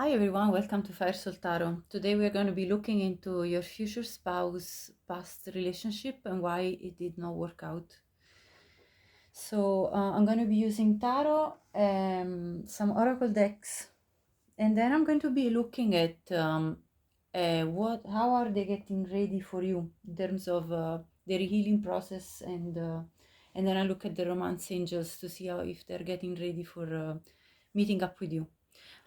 Hi everyone, welcome to Fire Soul Tarot. Today we are going to be looking into your future spouse past relationship and why it did not work out. So I'm going to be using tarot, some oracle decks, and then I'm going to be looking at how are they getting ready for you in terms of their healing process, and then I look at the romance angels to see how if they're getting ready for meeting up with you.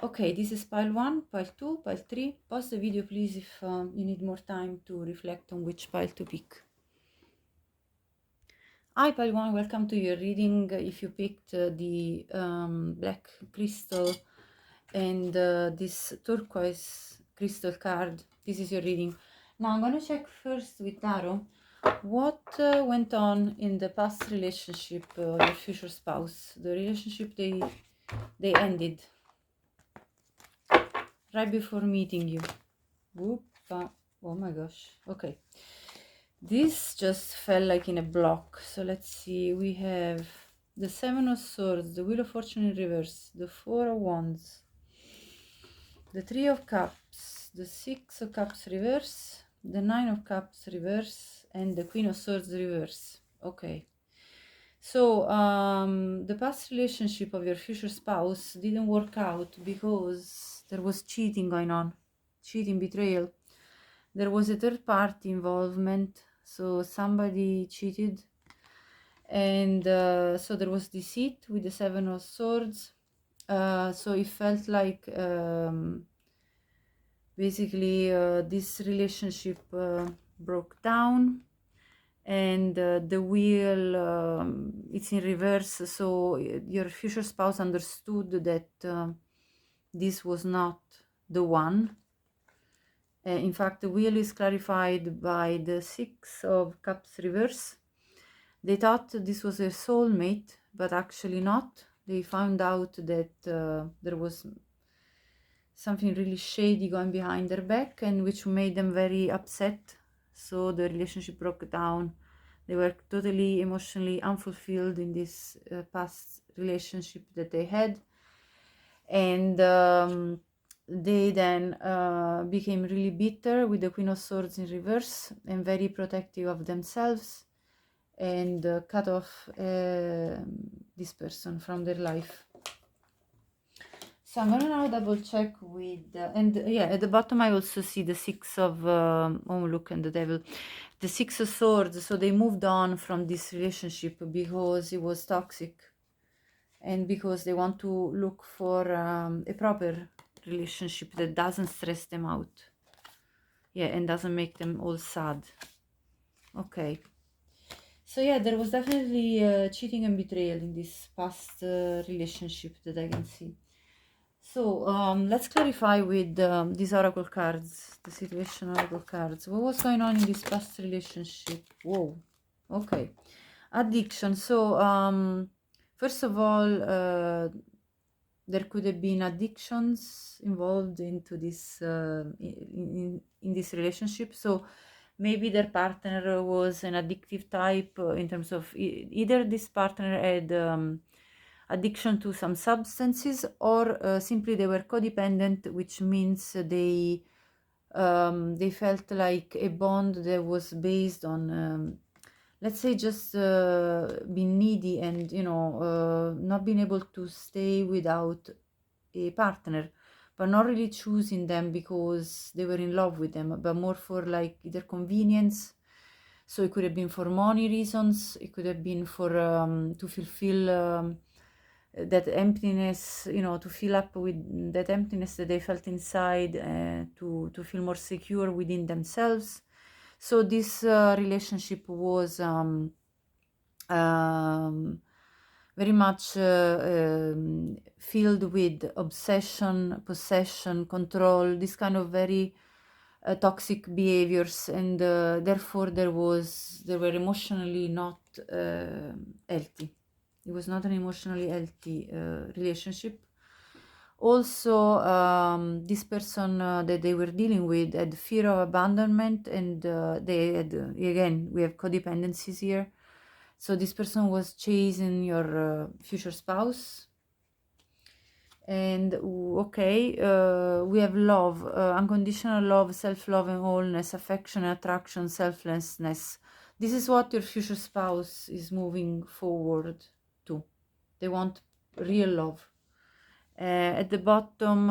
Okay, this is pile 1, pile 2, pile 3. Pause the video please if you need more time to reflect on which pile to pick. Hi pile 1, welcome to your reading. If you picked the black crystal and this turquoise crystal card, this is your reading. Now I'm going to check first with tarot what went on in the past relationship, your future spouse, the relationship they ended right before meeting you. Oh my gosh. Okay. This just fell like in a block. So let's see. We have the Seven of Swords, the Wheel of Fortune in reverse, the Four of Wands, the Three of Cups, the Six of Cups reverse, the Nine of Cups reverse, and the Queen of Swords reverse. Okay. So the past relationship of your future spouse didn't work out because there was cheating going on, cheating, betrayal. There was a third party involvement, so somebody cheated, and so there was deceit with the Seven of Swords. So it felt like basically this relationship broke down, and the wheel it's in reverse, so your future spouse understood that this was not the one. In fact, the wheel is clarified by the Six of Cups reverse. They thought this was a soulmate, but actually not. They found out that there was something really shady going behind their back, and which made them very upset. So the relationship broke down. They were totally emotionally unfulfilled in this past relationship that they had, and they then became really bitter with the Queen of Swords in reverse and very protective of themselves, and cut off this person from their life. So I'm gonna now double check with, and yeah, at the bottom I also see the Six of, oh look, and the Devil, the Six of Swords. So they moved on from this relationship because it was toxic, and because they want to look for a proper relationship that doesn't stress them out, yeah, and doesn't make them all sad. Okay. So yeah, there was definitely cheating and betrayal in this past relationship that I can see. So let's clarify with these oracle cards, the situation oracle cards. What was going on in this past relationship? Whoa. Okay. Addiction. So first of all, there could have been addictions involved into this in this relationship. So maybe their partner was an addictive type in terms of either this partner had addiction to some substances, or simply they were codependent, which means they felt like a bond that was based on let's say just being needy, and not being able to stay without a partner, but not really choosing them because they were in love with them, but more for like either convenience. So it could have been for money reasons, it could have been for to fulfill that emptiness, to fill up with that emptiness that they felt inside, to feel more secure within themselves. So this relationship was very much filled with obsession, possession, control, this kind of very toxic behaviors, and therefore they were emotionally not healthy. It was not an emotionally healthy relationship. Also, this person that they were dealing with had fear of abandonment, and they had, again, we have codependencies here. So this person was chasing your future spouse. And okay, we have love, unconditional love, self-love and wholeness, affection, attraction, selflessness. This is what your future spouse is moving forward to. They want real love. At the bottom,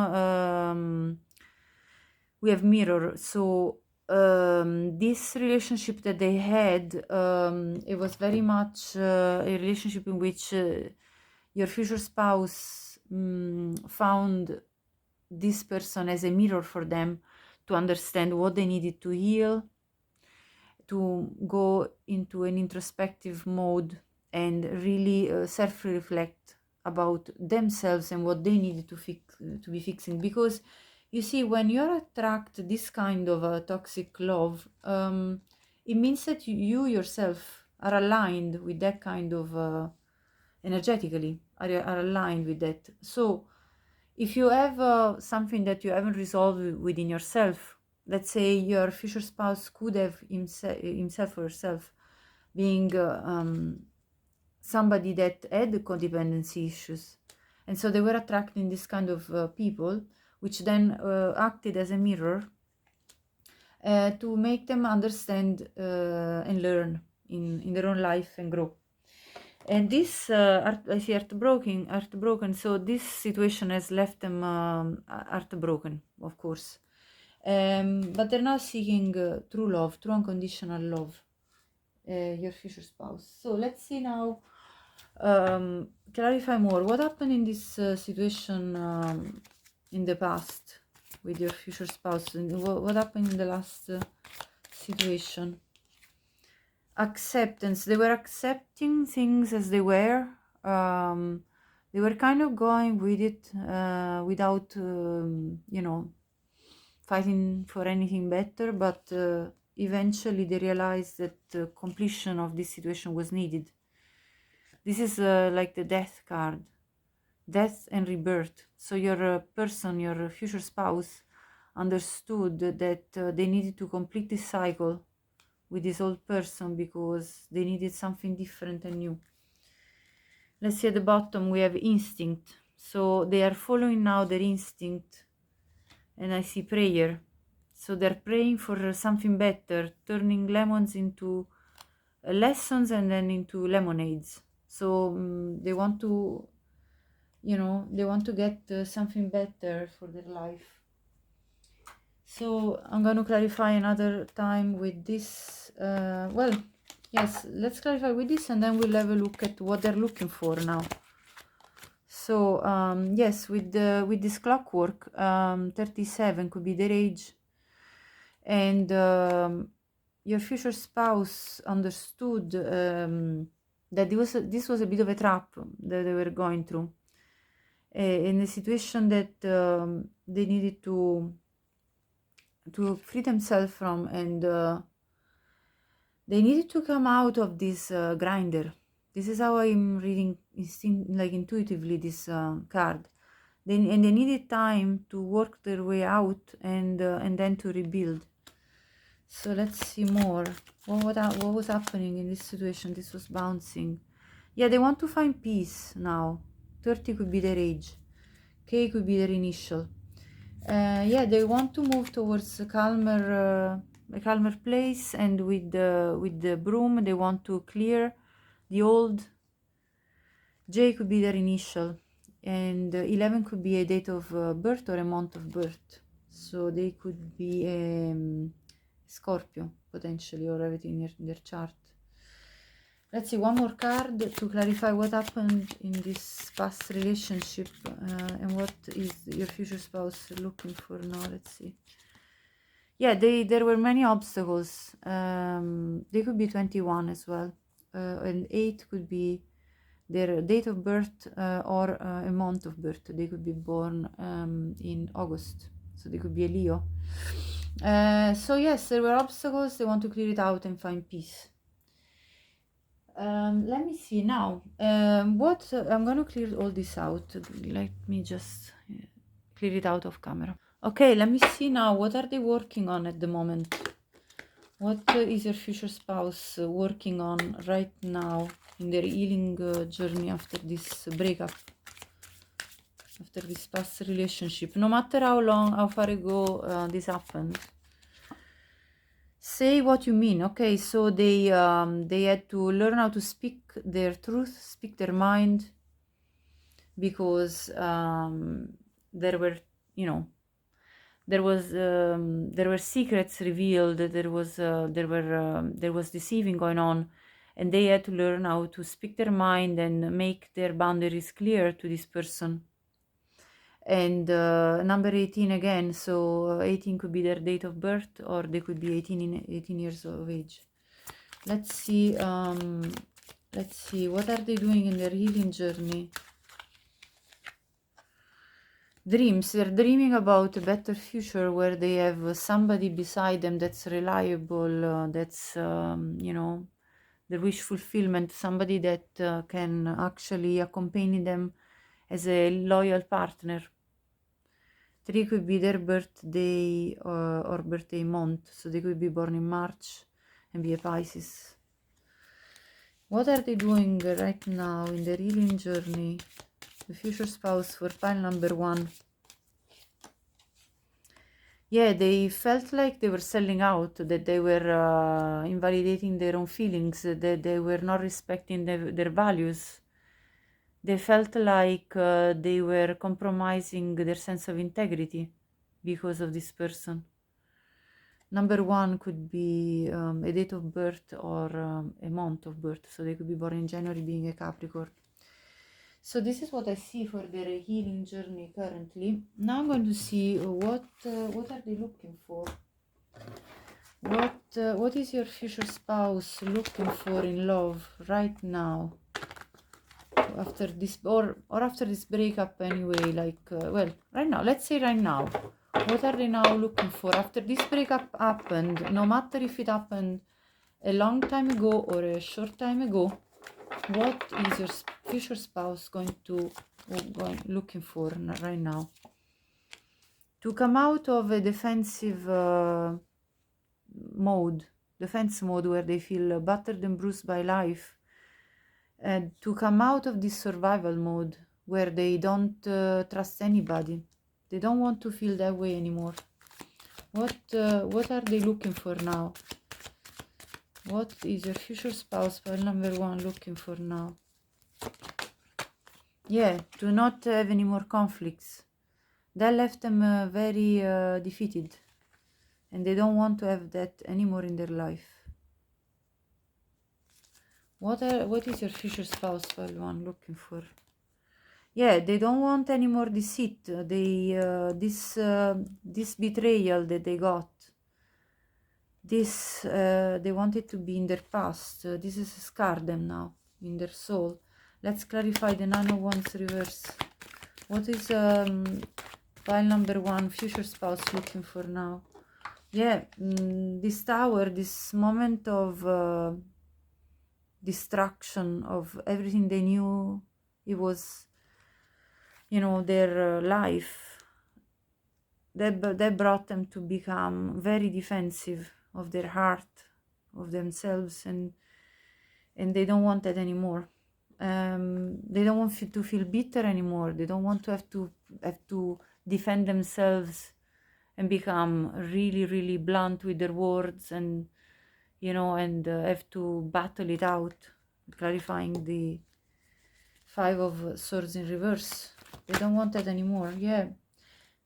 we have mirror. So this relationship that they had, it was very much a relationship in which your future spouse found this person as a mirror for them to understand what they needed to heal, to go into an introspective mode and really self-reflect about themselves and what they needed to fix, to be fixing. Because you see, when you attract this kind of toxic love, it means that you yourself are aligned with that kind of energetically are aligned with that. So if you have something that you haven't resolved within yourself, let's say your future spouse could have himself or herself being somebody that had codependency issues, and so they were attracting this kind of people, which then acted as a mirror to make them understand and learn in their own life and grow. And this, I see heartbroken. So this situation has left them heartbroken, of course. But they're now seeking true love, true unconditional love, your future spouse. So let's see now, clarify more. What happened in this situation in the past with your future spouse? And what happened in the last situation? Acceptance. They were accepting things as they were. They were kind of going with it without, fighting for anything better, but eventually they realized that the completion of this situation was needed. This is like the death card, death and rebirth. So your person, your future spouse, understood that they needed to complete this cycle with this old person because they needed something different and new. Let's see, at the bottom we have instinct. So they are following now their instinct, and I see prayer. So they're praying for something better, turning lemons into lessons and then into lemonades. So they want to, they want to get something better for their life. So I'm going to clarify another time with this. Well, yes, let's clarify with this and then we'll have a look at what they're looking for now. So yes, with this clockwork, 37 could be their age, and your future spouse understood that this was a bit of a trap that they were going through, in a situation that they needed to free themselves from, and they needed to come out of this grinder. This is how I'm reading intuitively this card. They needed time to work their way out and then to rebuild. So let's see more. What was happening in this situation? This was bouncing. Yeah, they want to find peace now. 30 could be their age. K could be their initial. Yeah, they want to move towards a calmer place, and with the broom they want to clear the old. J could be their initial, and 11 could be a date of birth or a month of birth. So they could be Scorpio potentially, or everything in their chart. Let's see one more card to clarify what happened in this past relationship and what is your future spouse looking for now. Let's see. Yeah, there were many obstacles. They could be 21 as well, and 8 could be their date of birth or a month of birth. They could be born in August, so they could be a Leo. So yes, there were obstacles. They want to clear it out and find peace. Let me see now. What I'm going to clear all this out. Let me just clear it out of camera. Okay, let me see now. What are they working on at the moment? What is your future spouse working on right now in their healing journey after this breakup? after this past relationship, no matter how far ago this happened. Say what you mean. Okay, so they had to learn how to speak their truth, speak their mind, because there were, you know, there were secrets revealed, there was deceiving going on, and they had to learn how to speak their mind and make their boundaries clear to this person. And number 18 again, so 18 could be their date of birth, or they could be 18 years of age. Let's see, what are they doing in their healing journey? Dreams. They're dreaming about a better future where they have somebody beside them that's reliable, that's, you know, the wish fulfillment, somebody that can actually accompany them as a loyal partner. 3 could be their birthday or birthday month, so they could be born in March and be a Pisces. What are they doing right now in their healing journey? The future spouse for pile number 1. Yeah, they felt like they were selling out, that they were invalidating their own feelings, that they were not respecting their values. They felt like they were compromising their sense of integrity because of this person. Number 1 could be a date of birth or a month of birth, so they could be born in January, being a Capricorn. So this is what I see for their healing journey currently. Now I'm going to see what are they looking for. What is your future spouse looking for in love right now? After this, or after this breakup anyway, like, well, right now, let's say right now. What are they now looking for? After this breakup happened, no matter if it happened a long time ago or a short time ago, what is your future spouse looking for right now? To come out of a defense mode where they feel battered and bruised by life, and to come out of this survival mode where they don't trust anybody. They don't want to feel that way anymore. What are they looking for now? What is your future spouse, pile number 1, looking for now? Yeah, to not have any more conflicts. That left them very defeated, and they don't want to have that anymore in their life. What is your future spouse, pile 1, looking for? Yeah, they don't want any more deceit. This betrayal that they got, this they want it to be in their past. This has scarred them now in their soul. Let's clarify the 9 of Wands reverse. What is pile number 1, future spouse, looking for now? Yeah, this tower, this moment of destruction of everything they knew it was, you know, their life, that brought them to become very defensive of their heart, of themselves, and they don't want that anymore. They don't want to feel bitter anymore. They don't want to have to defend themselves and become really, really blunt with their words, and, you know, and have to battle it out. Clarifying the 5 of Swords in reverse. They don't want that anymore. Yeah,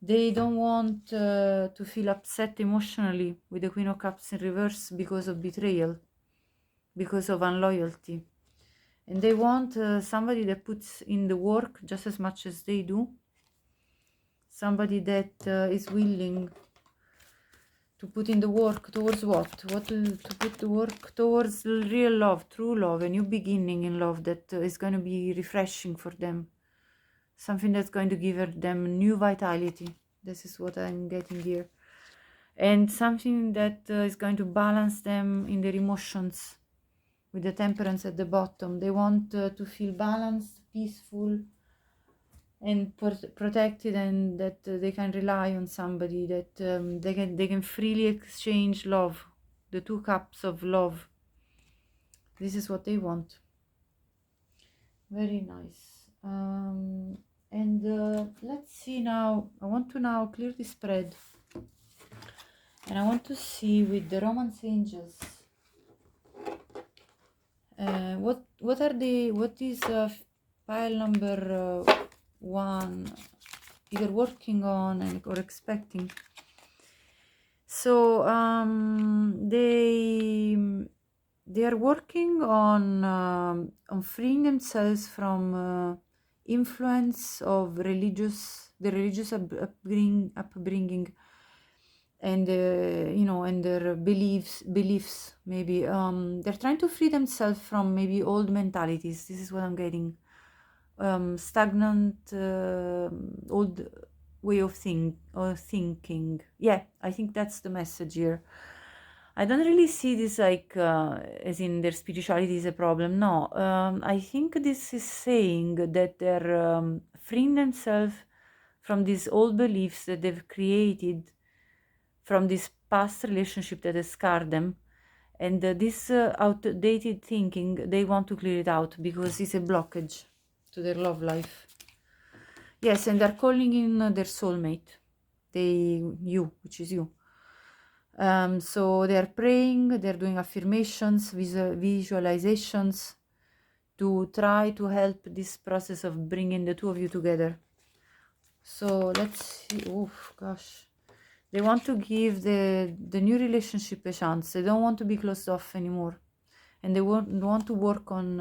they don't want to feel upset emotionally with the Queen of Cups in reverse because of betrayal, because of unloyalty. And they want somebody that puts in the work just as much as they do. Somebody that is willing to put in the work towards what? To put the work towards real love, true love, a new beginning in love that is going to be refreshing for them. Something that's going to give them new vitality. This is what I'm getting here. And something that is going to balance them in their emotions, with the Temperance at the bottom. They want to feel balanced, peaceful, and protected, and that they can rely on somebody, that they can freely exchange love, the 2 cups of love. This is what they want. Very nice. And let's see now. I want to now clear the spread. And I want to see with the Romance Angels. What is pile number 1 either working on or expecting? So they are working on freeing themselves from influence of the religious upbringing, and and their beliefs maybe. They're trying to free themselves from maybe old mentalities. This is what I'm getting. Stagnant old way of thinking. Yeah, I think that's the message here. I don't really see this like as in their spirituality is a problem. No, I think this is saying that they're freeing themselves from these old beliefs that they've created from this past relationship that has scarred them, and this outdated thinking, they want to clear it out because it's a blockage to their love life. Yes, and they're calling in their soulmate, which is you. So they're praying, they're doing affirmations, visualizations to try to help this process of bringing the two of you together. So let's see. Oh gosh, they want to give the new relationship a chance. They don't want to be closed off anymore, and they want to work on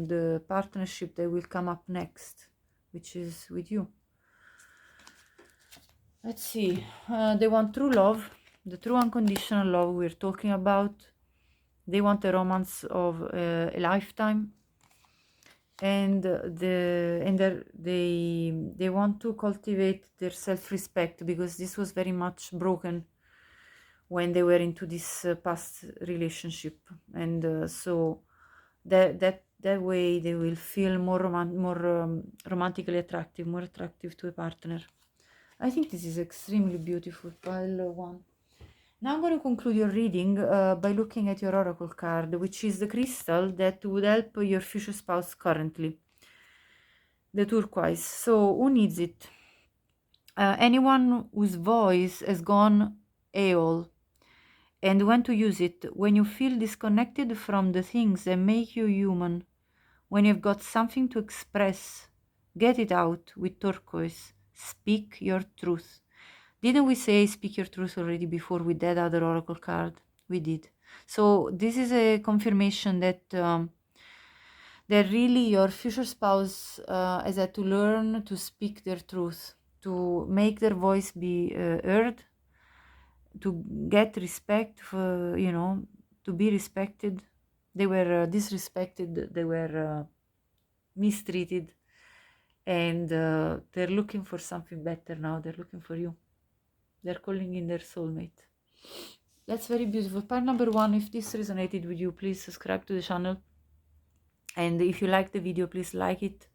the partnership that will come up next, which is with you. Let's see. They want true love, the true unconditional love we're talking about. They want a romance of a lifetime, and they want to cultivate their self-respect, because this was very much broken when they were into this past relationship, and so that way they will feel more romantically attractive, more attractive to a partner. I think this is extremely beautiful, pile 1. Now I'm going to conclude your reading by looking at your oracle card, which is the crystal that would help your future spouse currently, the turquoise. So who needs it? Anyone whose voice has gone AWOL, and when to use it: when you feel disconnected from the things that make you human, when you've got something to express, get it out with turquoise. Speak your truth. Didn't we say speak your truth already before with that other oracle card? We did. So this is a confirmation that that really your future spouse has had to learn to speak their truth, to make their voice be heard, to get respect, for, to be respected. They were disrespected, they were mistreated, and they're looking for something better now. They're looking for you. They're calling in their soulmate. That's very beautiful. Part number 1, if this resonated with you, please subscribe to the channel. And if you like the video, please like it.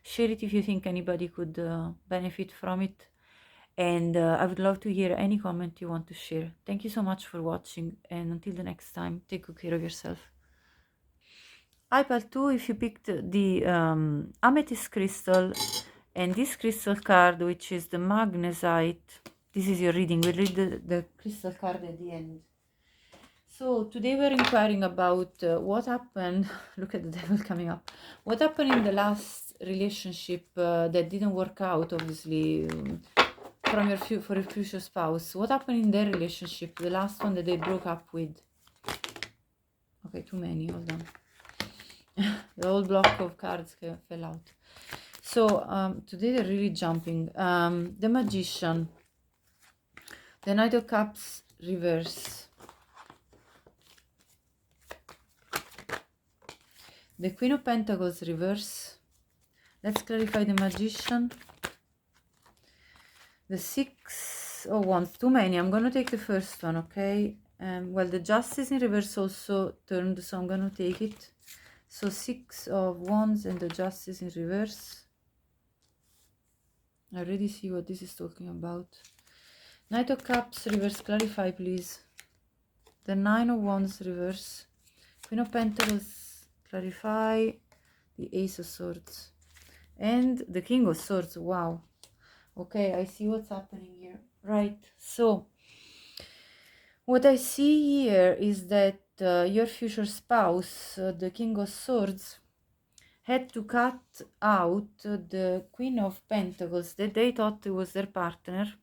Share it if you think anybody could benefit from it. And I would love to hear any comment you want to share. Thank you so much for watching. And until the next time, take good care of yourself. iPad 2, if you picked the amethyst crystal and this crystal card, which is the magnesite, this is your reading. We'll read the crystal card at the end. So today we're inquiring about what happened. Look at the devil coming up. What happened in the last relationship that didn't work out, obviously, for your future spouse. What happened in their relationship, the last one that they broke up with? Okay, too many. Hold on. The whole block of cards fell out. So today they're really jumping. The Magician, the Knight of Cups reverse, the Queen of Pentacles reverse. Let's clarify the Magician. The Six of Wands, too many. I'm going to take the first one, okay? Well, the Justice in reverse also turned, so I'm going to take it. So 6 of Wands and the Justice in reverse. I already see what this is talking about. Knight of Cups reverse, clarify please. The 9 of Wands reverse. Queen of Pentacles, clarify. The Ace of Swords. and the King of Swords. Wow. Okay, I see what's happening here. Right. So what I see here is that your future spouse, the King of Swords, had to cut out the Queen of Pentacles that they thought was their partner,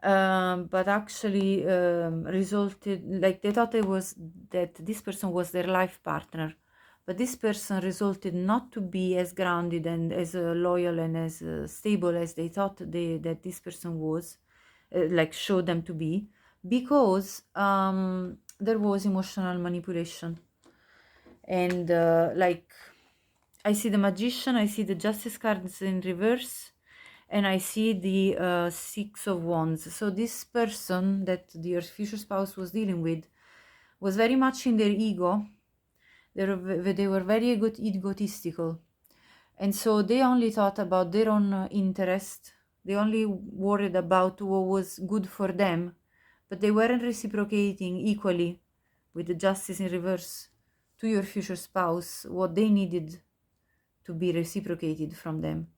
but actually resulted, like they thought it was that this person was their life partner, but this person resulted not to be as grounded and as loyal and as stable as they thought that this person was, like showed them to be, because there was emotional manipulation. And like I see the Magician, I see the Justice cards in reverse, and I see the Six of Wands. So this person that your future spouse was dealing with was very much in their ego. They were very egotistical, and so they only thought about their own interest. They only worried about what was good for them, but they weren't reciprocating equally with the Justice in reverse to your future spouse what they needed to be reciprocated from them.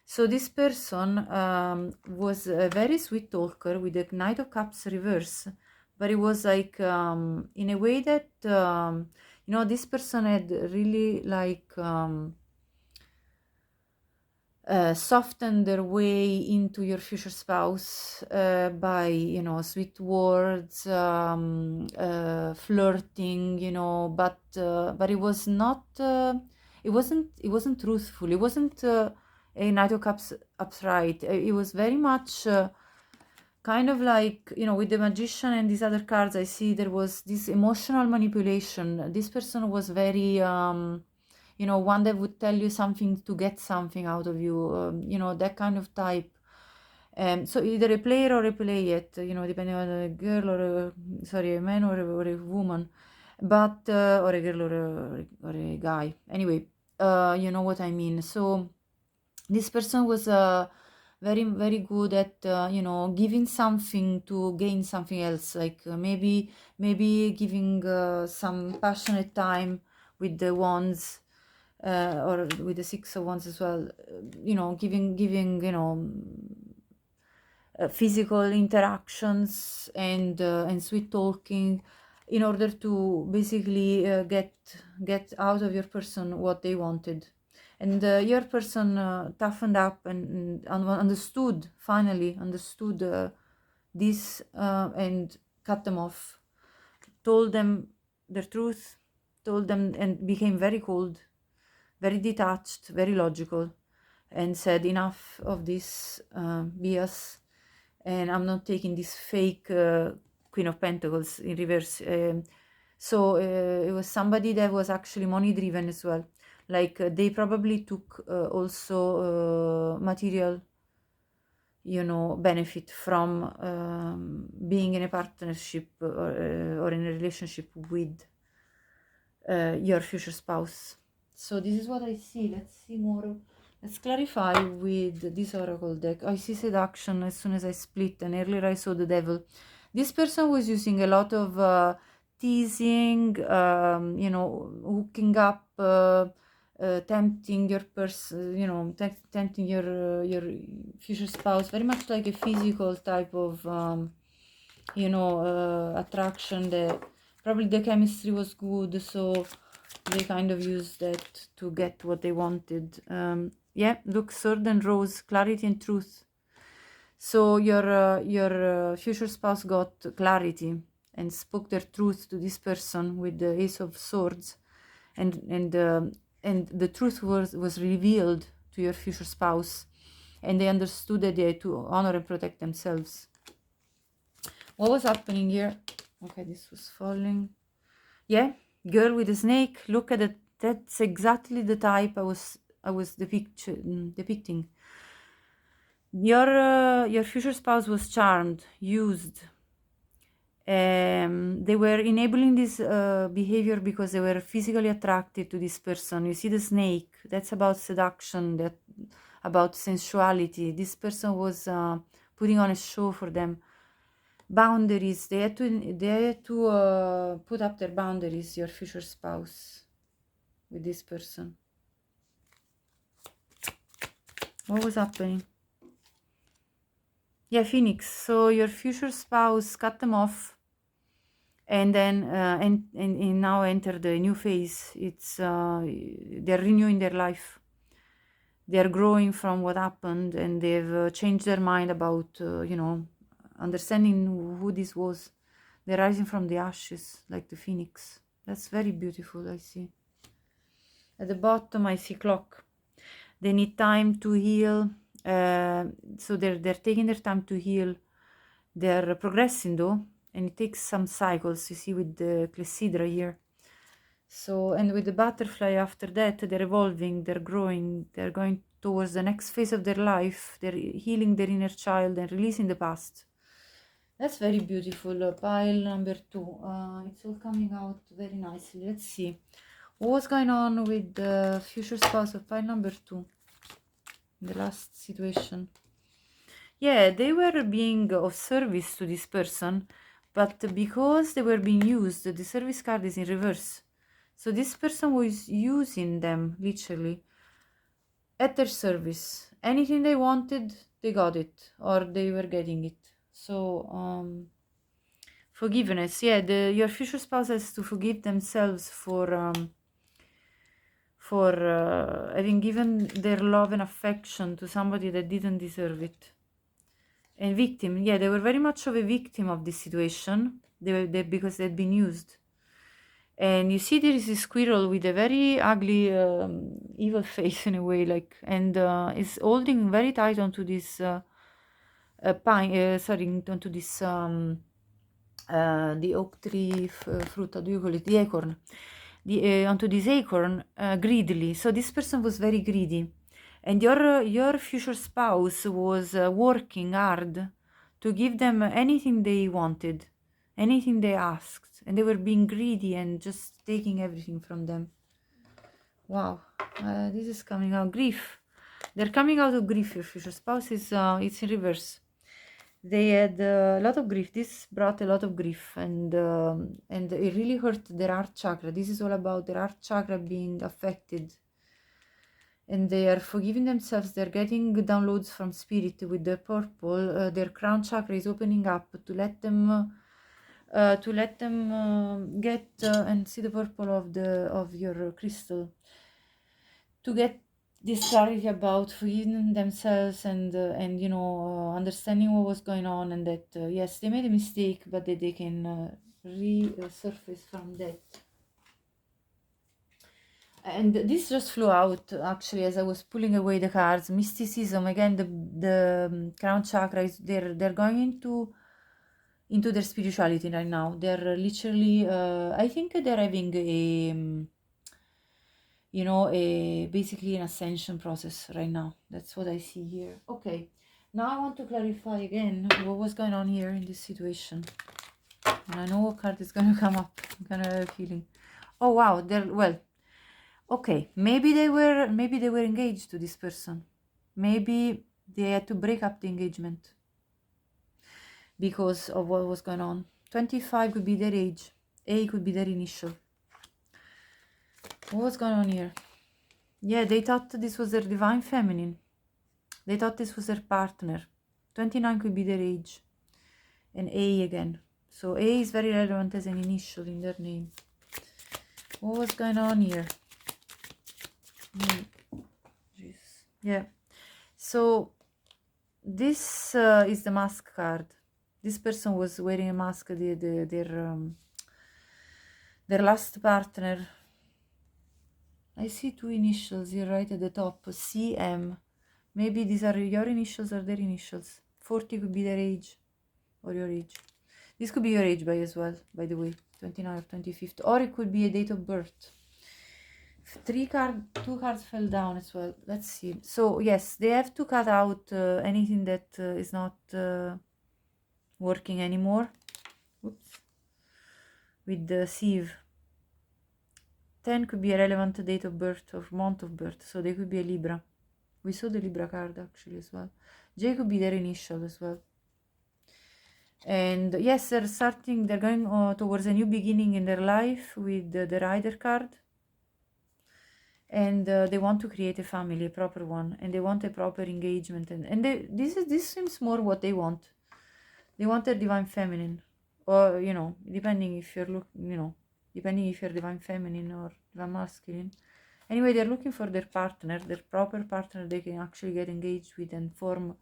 So this person was a very sweet talker with the Knight of Cups reverse, but it was like in a way that this person had really like softened their way into your future spouse by sweet words, flirting, but it was not it wasn't truthful. It wasn't a Knight of Cups upright. It was very much kind of like, with the Magician and these other cards, I see there was this emotional manipulation. This person was very one that would tell you something to get something out of you, that kind of type. So either a player or a playet, depending on a girl or a man or a woman, but or a girl or a guy. Anyway, you know what I mean. So this person was very very good at giving something to gain something else, like maybe giving some passionate time with the wands, or with the Six of Wands as well, giving physical interactions and sweet talking in order to basically get out of your person what they wanted. And your person toughened up and finally understood this, and cut them off, told them the truth, told them, and became very cold, very detached, very logical, and said, enough of this BS, and I'm not taking this fake Queen of Pentacles in reverse. So it was somebody that was actually money driven as well. Like they probably took also material, benefit from being in a partnership or in a relationship with your future spouse. So this is what I see. Let's see more. Let's clarify with this oracle deck. I see seduction as soon as I split, and earlier I saw the devil. This person was using a lot of teasing, hooking up, tempting your person, tempting your future spouse, very much like a physical type of attraction. That probably the chemistry was good, so they kind of used that to get what they wanted. Yeah, look, sword and rose, clarity and truth. So your future spouse got clarity and spoke their truth to this person with the Ace of Swords, and the truth was revealed to your future spouse, and they understood that they had to honor and protect themselves. What was happening here? Okay, this was falling. Yeah, girl with a snake. Look at it. That's exactly the type I was depicting. Your future spouse was charmed, used. They were enabling this behavior because they were physically attracted to this person. You see the snake. That's about seduction. That about sensuality. This person was putting on a show for them. Boundaries. They had to put up their boundaries. Your future spouse with this person. What was happening? Yeah, Phoenix. So your future spouse cut them off, and then and now enter the new phase. It's they're renewing their life. They're growing from what happened, and they've changed their mind about understanding who this was. They're rising from the ashes like the phoenix. That's very beautiful. I see. At the bottom, I see clock. They need time to heal. So they're taking their time to heal. They're progressing though, and it takes some cycles. You see with the clepsydra here. So, and with the butterfly after that, they're evolving, they're growing, they're going towards the next phase of their life. They're healing their inner child and releasing the past. That's very beautiful. Pile number 2. It's all coming out very nicely. Let's see. What's going on with the future spouse of pile number 2? The last situation. Yeah, they were being of service to this person, but because they were being used, the service card is in reverse. So this person was using them, literally, at their service. Anything they wanted, they got it, or they were getting it. So, forgiveness. Yeah, your future spouse has to forgive themselves for having given their love and affection to somebody that didn't deserve it. And victim, yeah, they were very much of a victim of this situation. Because they'd been used. And you see, there is a squirrel with a very ugly, evil face in a way, like, and is holding very tight onto this pine. Sorry, onto this the oak tree fruit. How do you call it? The acorn. Onto this acorn greedily. So this person was very greedy, and your future spouse was working hard to give them anything they wanted, anything they asked, and they were being greedy and just taking everything from them. Wow, this is coming out. Grief. They're coming out of grief. Your future spouse is it's in reverse. They had a lot of grief. This brought a lot of grief, and it really hurt their heart chakra. This is all about their heart chakra being affected, and they are forgiving themselves. They're getting downloads from spirit with the purple. Their crown chakra is opening up to let them get and see the purple of your crystal, to get this clarity about forgiving themselves and understanding what was going on, and that yes, they made a mistake, but that they can resurface from that. And this just flew out actually as I was pulling away the cards. Mysticism again. The crown chakra is they're going into their spirituality right now. They're literally I think they're having basically an ascension process right now. That's what I see here. Okay, now I want to clarify again what was going on here in this situation. And I know what card is going to come up. I'm going to have a feeling. Oh wow, okay, maybe they were engaged to this person. Maybe they had to break up the engagement because of what was going on. 25 could be their age. A could be their initial. What was going on here? Yeah, they thought this was their divine feminine. They thought this was their partner. 29 could be their age. And A again. So A is very relevant as an initial in their name. What was going on here? Jeez. Yeah. So this is the mask card. This person was wearing a mask. Their last partner. I see 2 initials here right at the top. CM. Maybe these are your initials or their initials. 40 could be their age or your age. This could be your age as well, by the way. 29 or 25th. Or it could be a date of birth. 2 cards fell down as well. Let's see. So yes, they have to cut out anything that is not working anymore. Oops. With the sieve. 10 could be a relevant date of birth or month of birth. So they could be a Libra. We saw the Libra card actually as well. J could be their initial as well. And yes, they're going towards a new beginning in their life with the Rider card. and they want to create a family, a proper one, and they want a proper engagement, and this seems more what they want. They want a divine feminine, or depending if you're depending if you're divine feminine or divine masculine. Anyway, they're looking for their partner, their proper partner they can actually get engaged with and form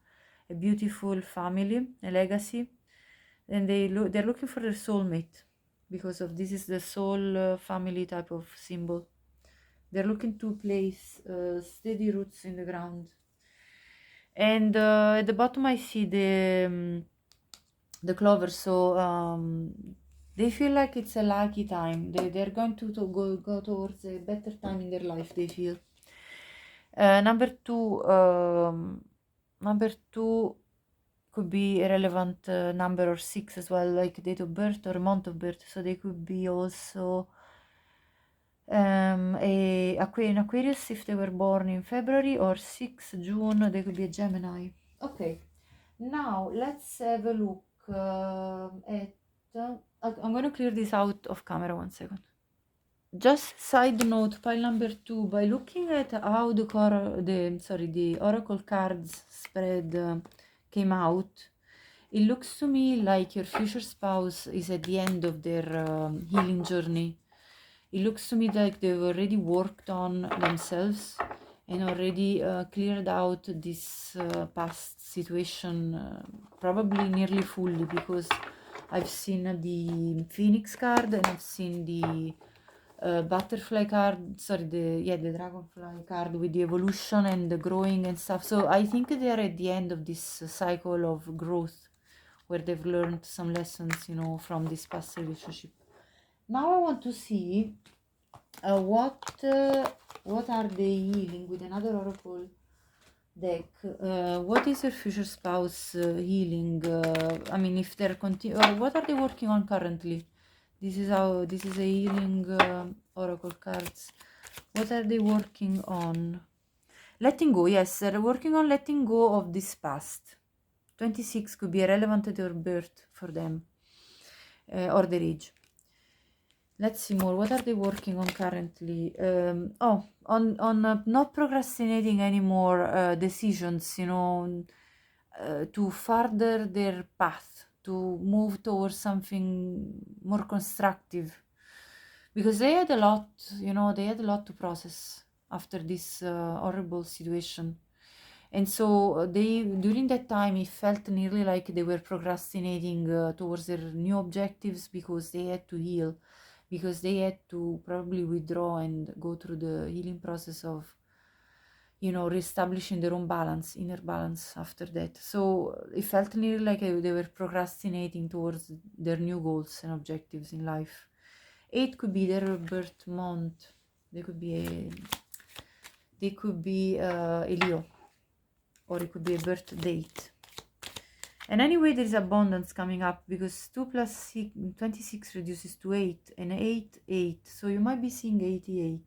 a beautiful family, a legacy. And they're looking for their soulmate, because of this is the soul family type of symbol. They're looking to place steady roots in the ground. And at the bottom I see the clover, so they feel like it's a lucky time. They're going to go towards a better time in their life, they feel. Number two could be a relevant number, or 6 as well, like date of birth or month of birth. So they could be also an Aquarius if they were born in February, or 6 June, they could be a Gemini. Okay, now let's have a look at I'm going to clear this out of camera 1 second. Just side note, pile number 2, by looking at how the oracle cards spread came out, it looks to me like your future spouse is at the end of their healing journey. It looks to me like they've already worked on themselves and already cleared out this past situation, probably nearly fully, because I've seen the Phoenix card and I've seen the butterfly card, the dragonfly card with the evolution and the growing and stuff. So I think they are at the end of this cycle of growth, where they've learned some lessons, from this past relationship. Now I want to see what are they healing with another oracle deck. What is your future spouse healing? I mean, if they're what are they working on currently? This is a healing oracle cards. What are they working on? Letting go. Yes, they're working on letting go of this past. 26 could be relevant at their birth for them, or their age. Let's see more. What are they working on currently? On not procrastinating anymore decisions, to further their path, to move towards something more constructive. Because they had a lot, to process after this horrible situation. And so during that time, it felt nearly like they were procrastinating towards their new objectives, because they had to heal, because they had to probably withdraw and go through the healing process of, reestablishing their own balance, inner balance after that. So it felt nearly like they were procrastinating towards their new goals and objectives in life. 8 could be their birth month. They could be a Leo, or it could be a birth date. And anyway, there is abundance coming up, because 2 plus 6, 26 reduces to 8, and 8. So you might be seeing 88.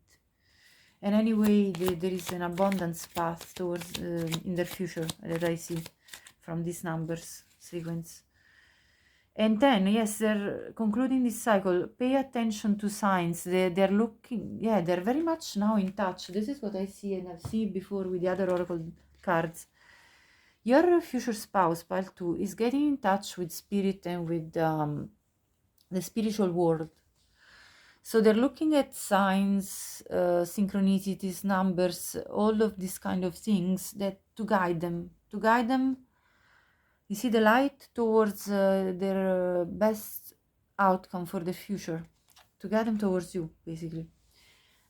And anyway, there is an abundance path towards in their future that I see from these numbers sequence. And 10, yes, they're concluding this cycle. Pay attention to signs. They're looking, they're very much now in touch. This is what I see, and I've seen before with the other oracle cards. Your future spouse, pile 2, is getting in touch with spirit and with the spiritual world. So they're looking at signs, synchronicities, numbers, all of these kind of things that to guide them. You see the light towards their best outcome for the future, to guide them towards you, basically.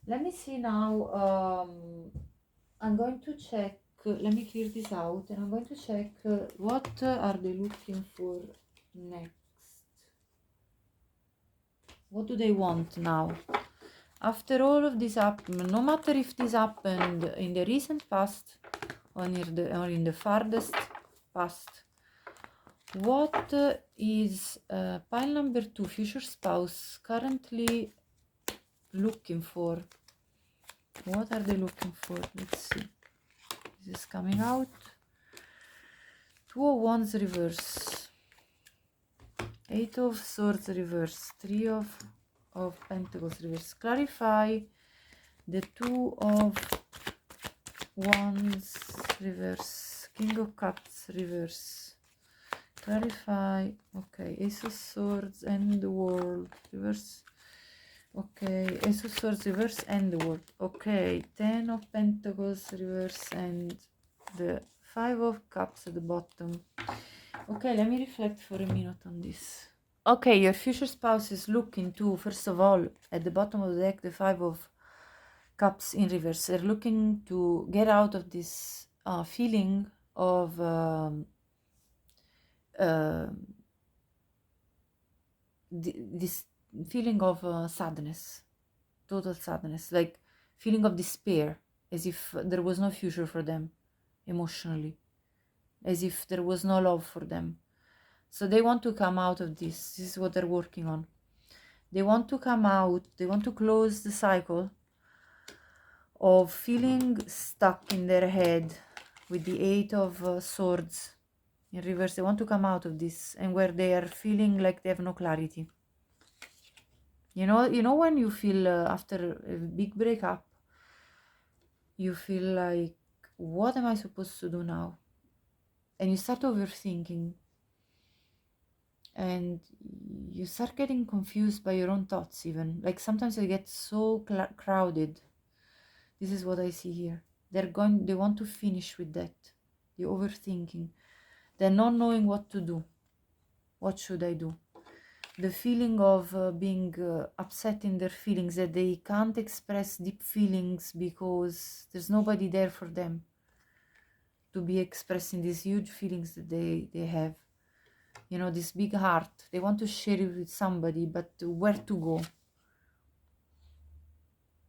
Let me see now. I'm going to check. Let me clear this out, and I'm going to check what are they looking for next. What do they want now? After all of this happened, no matter if this happened in the recent past or in the farthest past, what is pile number 2, future spouse, currently looking for? What are they looking for? Let's see. This is coming out. 2 of Wands reverse. 8 of Swords reverse. 3 of Pentacles reverse. Clarify The Two of Wands reverse, King of Cups reverse, clarify. Okay, Ace of Swords and the World reverse. Okay, Ace of Swords reverse and the World. Okay, Ten of Pentacles reverse and the Five of Cups at the bottom. Okay, let me reflect for a minute on this. Okay, your future spouse is looking to, first of all, at the bottom of the deck, the Five of Cups in reverse. They're looking to get out of this feeling of this feeling of sadness, total sadness, like feeling of despair, as if there was no future for them emotionally, as if there was no love for them. So they want to come out of this. This is what they're working on. They want to come out, they want to close the cycle of feeling stuck in their head with the Eight of Swords in reverse. They want to come out of this, and where they are feeling like they have no clarity. You know when you feel after a big breakup, you feel like, what am I supposed to do now? And you start overthinking, and you start getting confused by your own thoughts even. Like sometimes they get so crowded. This is what I see here. They want to finish with that. The overthinking. They're not knowing what to do. What should I do? The feeling of being upset in their feelings, that they can't express deep feelings because there's nobody there for them to be expressing these huge feelings that they have. You know, this big heart. They want to share it with somebody, but where to go?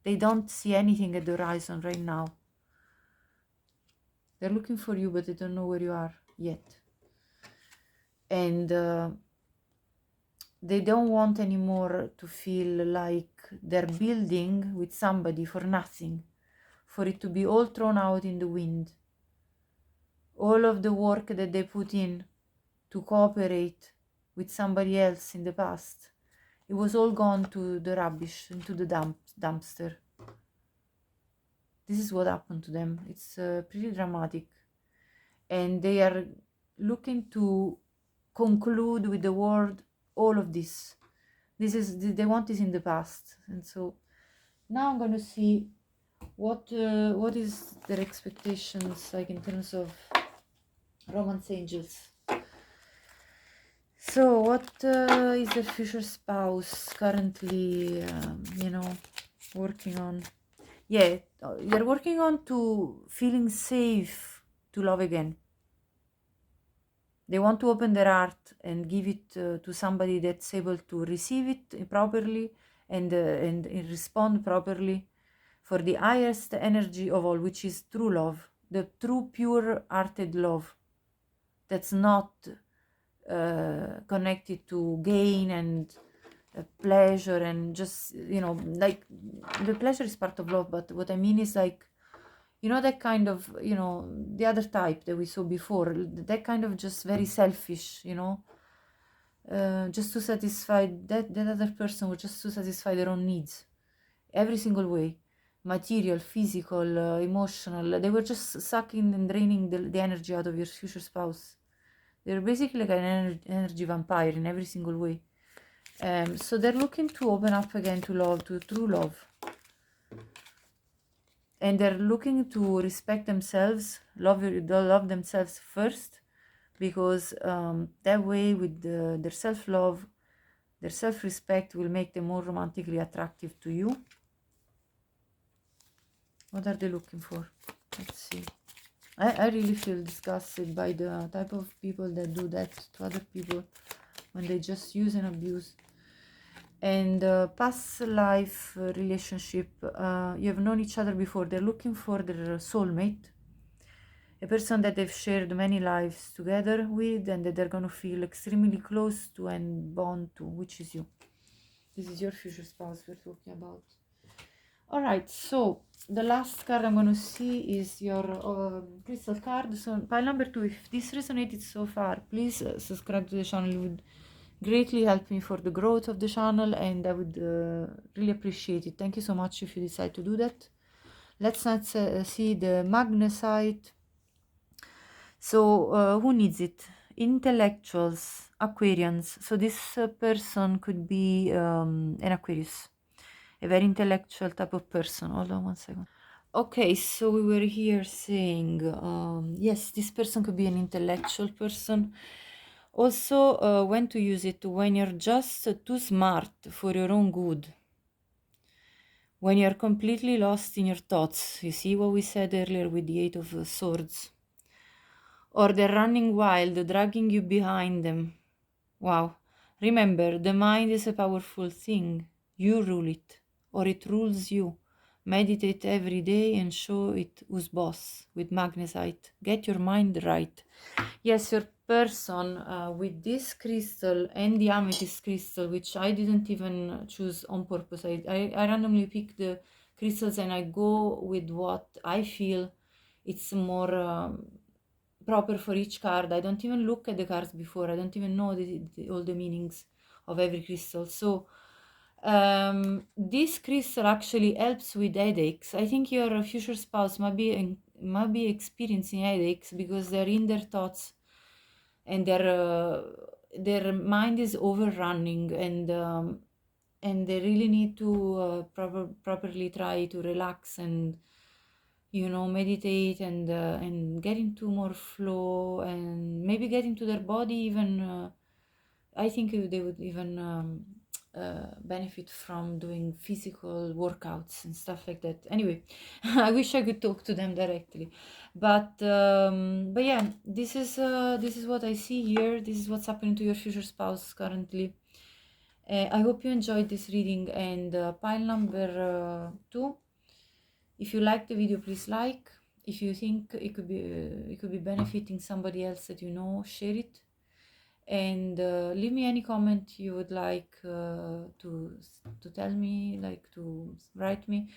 They don't see anything at the horizon right now. They're looking for you, but they don't know where you are yet. And they don't want anymore to feel like they're building with somebody for nothing, for it to be all thrown out in the wind. All of the work that they put in to cooperate with somebody else in the past, it was all gone to the rubbish, into the dumpster. This is what happened to them. It's pretty dramatic. And they are looking to conclude with the word, all of this. They want this in the past. And so now I'm going to see what is their expectations like in terms of romance angels. So what is their future spouse currently working on? Yeah, they're working on to feeling safe to love again. They want to open their heart and give it to somebody that's able to receive it properly and respond properly for the highest energy of all, which is true love, the true pure-hearted love that's not connected to gain and pleasure and just, like the pleasure is part of love, but what I mean is like, that kind of, the other type that we saw before, that kind of just very selfish, just to satisfy that other person, was just to satisfy their own needs, every single way, material, physical, emotional. They were just sucking and draining the energy out of your future spouse. They're basically like an energy vampire in every single way. So they're looking to open up again to love, to true love. And they're looking to respect themselves, love themselves first, because that way with their self-love, their self-respect will make them more romantically attractive to you. What are they looking for? Let's see. I really feel disgusted by the type of people that do that to other people when they just use and abuse. And past life relationship, you have known each other before. They're looking for their soulmate, a person that they've shared many lives together with and that they're going to feel extremely close to and bond to, which is you. This is your future spouse we're talking about. All right, so the last card I'm going to see is your crystal card. So pile number 2, if this resonated so far, please subscribe to the channel. It would greatly help me for the growth of the channel, and I would really appreciate it. Thank you so much if you decide to do that. Let's not see the magnesite. So who needs it? Intellectuals, Aquarians. So this person could be an Aquarius, a very intellectual type of person. Hold on 1 second. Okay, so we were here saying, yes, this person could be an intellectual person. Also, when to use it? When you're just too smart for your own good. When you're completely lost in your thoughts. You see what we said earlier with the Eight of Swords. Or they're running wild, dragging you behind them. Wow. Remember, the mind is a powerful thing. You rule it, or it rules you. Meditate every day and show it who's boss with magnesite. Get your mind right. Yes, your person with this crystal and the amethyst crystal, which I didn't even choose on purpose. I randomly pick the crystals and I go with what I feel it's more proper for each card. I don't even look at the cards before. I don't even know all the meanings of every crystal. So this crystal actually helps with headaches. I think your future spouse might be experiencing headaches because they're in their thoughts and their mind is overrunning, and they really need to properly try to relax and meditate and get into more flow and maybe get into their body even. I think they would even benefit from doing physical workouts and stuff like that. Anyway, I wish I could talk to them directly, but yeah, this is what I see here. This is what's happening to your future spouse currently. I hope you enjoyed this reading. And pile number 2. If you like the video, please like. If you think it could be benefiting somebody else that you know, share it. And leave me any comment you would like to tell me, like to write me.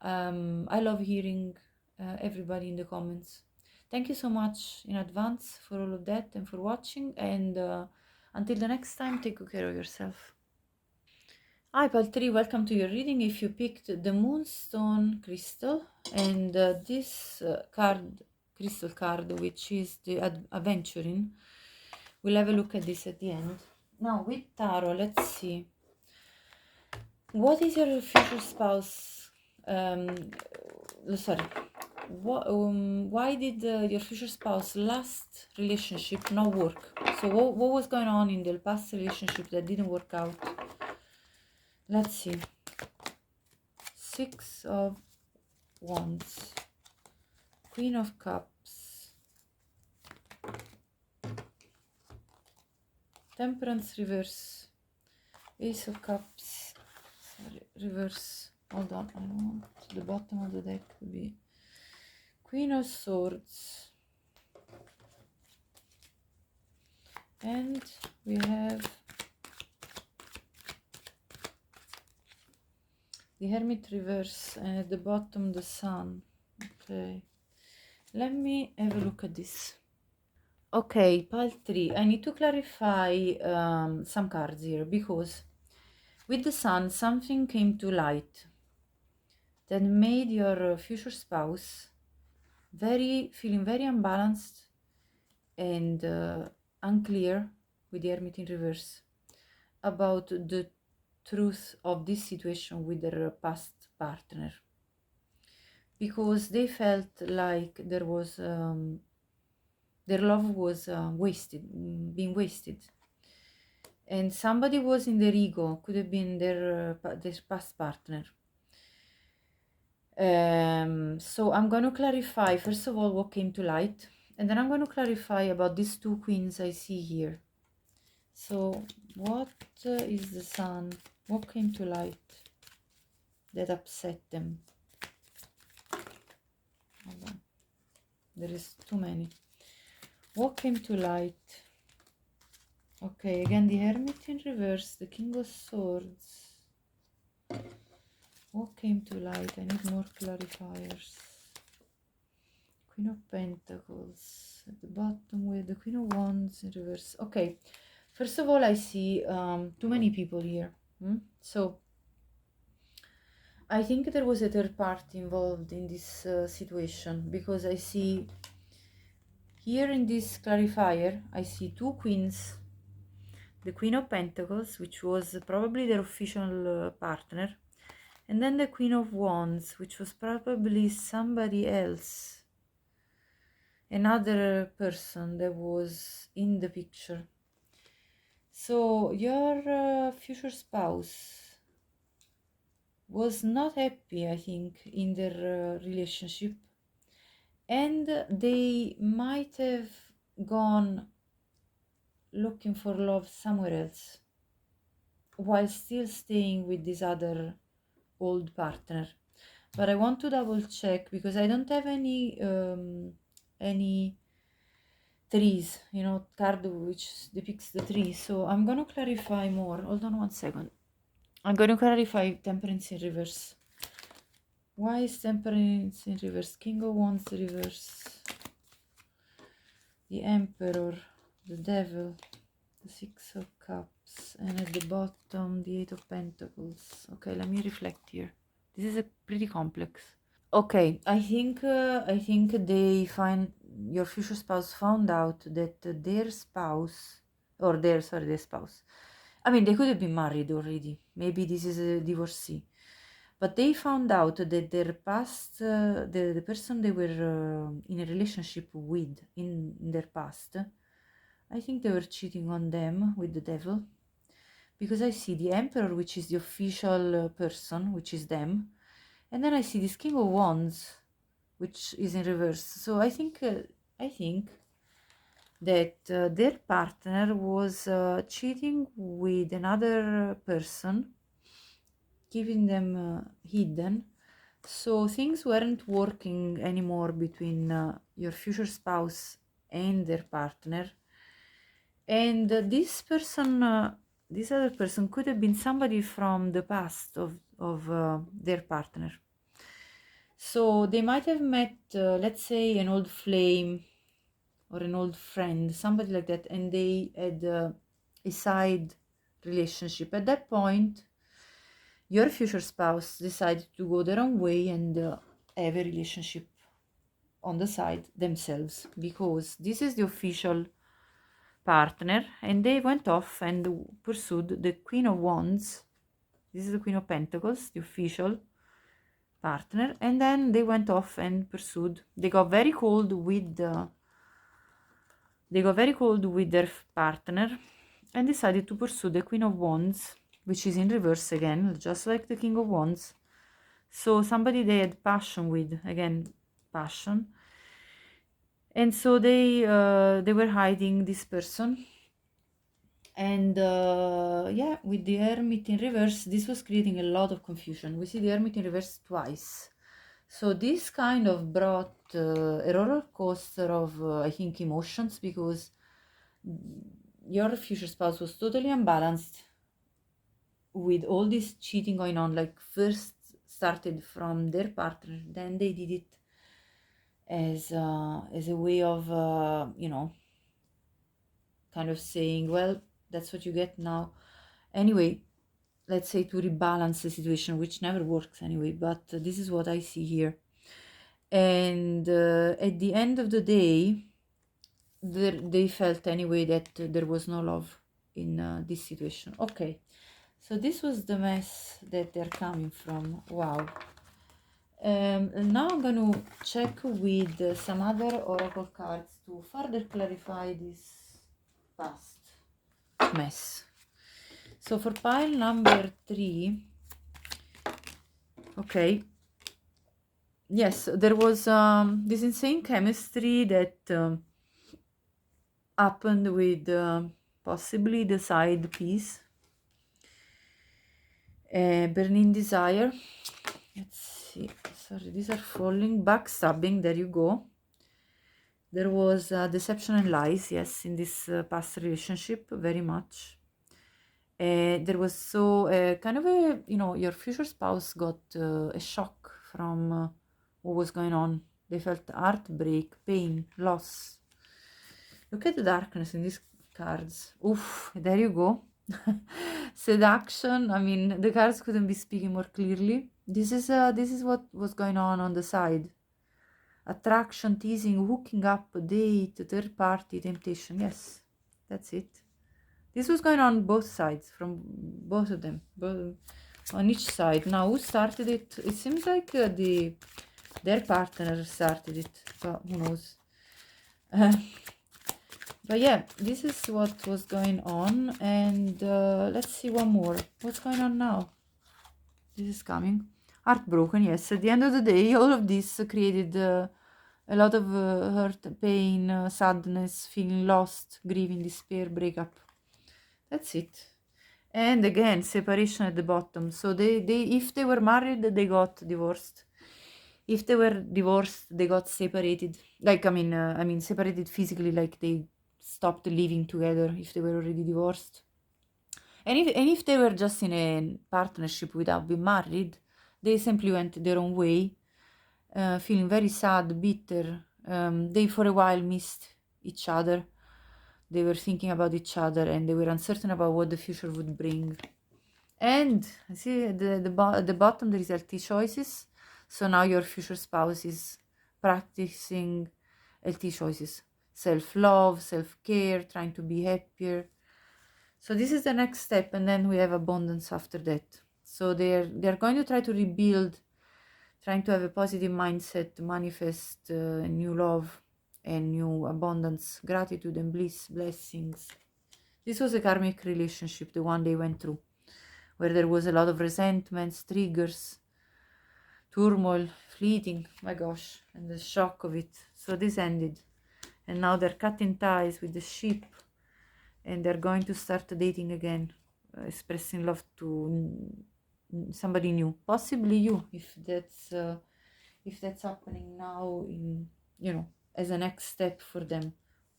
I love hearing everybody in the comments. Thank you so much in advance for all of that and for watching. And until the next time, take good care of yourself. Hi Pal3, welcome to your reading. If you picked the Moonstone crystal and this crystal card, which is the Adventuring, we'll have a look at this at the end. Now with Tarot, let's see. What is your future spouse? Sorry. Why did your future spouse last relationship not work? So what was going on in the past relationship that didn't work out? Let's see. 6 of Wands, Queen of Cups, Temperance reverse, Ace of Cups, sorry, reverse. Hold on, I want the bottom of the deck to be Queen of Swords, and we have the Hermit reverse, and at the bottom the Sun. Okay, let me have a look at this. Okay, pile 3. I need to clarify some cards here, because with the Sun something came to light that made your future spouse feeling very unbalanced and unclear, with the Hermit in reverse, about the truth of this situation with their past partner, because they felt like there was their love was being wasted, and somebody was in their ego. Could have been their past partner. So I'm going to clarify first of all what came to light, and then I'm going to clarify about these two queens I see here. So what is the Sun? What came to light that upset them? Hold on. There is too many. What came to light? Okay, again the Hermit in reverse, the King of Swords. What came to light? I need more clarifiers. Queen of Pentacles at the bottom with the Queen of Wands in reverse. Okay, First of all, I see too many people here. So I think there was a third party involved in this situation, because I see here in this clarifier, I see two queens. The Queen of Pentacles, which was probably their official partner, and then the Queen of Wands, which was probably somebody else, another person that was in the picture. So your future spouse was not happy, I think, in their relationship, and they might have gone looking for love somewhere else while still staying with this other old partner. But I want to double check, because I don't have any trees, you know, card which depicts the tree. So I'm gonna clarify more. Hold on one second. I'm gonna clarify Temperance in reverse. Why is Temperance in reverse? King of Wands reverse, the Emperor, the Devil, the Six of Cups, and at the bottom the Eight of Pentacles. Okay, let me reflect here. This is a pretty complex. Okay, I think they find, your future spouse found out that their spouse, or their spouse, I mean, they could have been married already. Maybe this is a divorcee. But they found out that their past, the person they were in a relationship with in their past, I think they were cheating on them with the devil. Because I see the Emperor, which is the official person, which is them. And then I see this King of Wands, which is in reverse. So I think that their partner was cheating with another person, keeping them hidden. So things weren't working anymore between your future spouse and their partner. And this other person could have been somebody from the past of their partner. So they might have met, let's say, an old flame or an old friend, somebody like that, and they had a side relationship. At that point, your future spouse decided to go their own way and have a relationship on the side themselves, because this is the official partner, and they went off and pursued the Queen of Wands. This is the Queen of Pentacles, the official partner, and then they went off and pursued. They got very cold with their partner and decided to pursue the Queen of Wands, which is in reverse again, just like the King of Wands. So somebody they had passion with, again, passion. And so they were hiding this person. And yeah, with the Hermit in reverse, this was creating a lot of confusion. We see the Hermit in reverse twice. So this kind of brought a roller coaster of, I think, emotions, because your future spouse was totally unbalanced with all this cheating going on. Like, first started from their partner, then they did it as a way of, you know, kind of saying, well, that's what you get now. Anyway, let's say to rebalance the situation, which never works anyway, but this is what I see here. And at the end of the day, they felt anyway that there was no love in this situation. Okay, so this was the mess that they're coming from. Wow. Now I'm going to check with some other oracle cards to further clarify this past mess. So for pile number 3, okay, yes, there was this insane chemistry that happened with possibly the side piece, burning desire. Let's see, sorry, these are falling. Backstabbing, there you go. There was deception and lies, yes, in this past relationship, very much. There was so kind of a, you know, your future spouse got a shock from what was going on. They felt heartbreak, pain, loss. Look at the darkness in this cards. Oof, there you go. Seduction. I mean, the cards couldn't be speaking more clearly. This is what was going on the side. Attraction, teasing, hooking up, date, third party, temptation. Yes, that's it. This was going on both sides, from both of them, both, on each side. Now, who started it? It seems like their partner started it, but who knows? But yeah, this is what was going on, and let's see one more. What's going on now? This is coming. Heartbroken, yes. At the end of the day, all of this created a lot of hurt, pain, sadness, feeling lost, grieving, despair, breakup. That's it. And again, separation at the bottom. So they if they were married, they got divorced. If they were divorced, they got separated. Like, I mean, separated physically, like they stopped living together if they were already divorced. And if they were just in a partnership without being married, they simply went their own way, feeling very sad, bitter. They for a while missed each other. They were thinking about each other, and they were uncertain about what the future would bring. And see, at the bottom there is healthy choices. So now your future spouse is practicing healthy choices, self-love, self-care, trying to be happier. So this is the next step, and then we have abundance after that. So they're going to try to rebuild, trying to have a positive mindset, to manifest new love and new abundance, gratitude and bliss, blessings. This was a karmic relationship, the one they went through, where there was a lot of resentments, triggers, turmoil, fleeting, my gosh, and the shock of it. So this ended, and now they're cutting ties with the ship, and they're going to start dating again, expressing love to somebody new, possibly you, if that's happening now, in as a next step for them.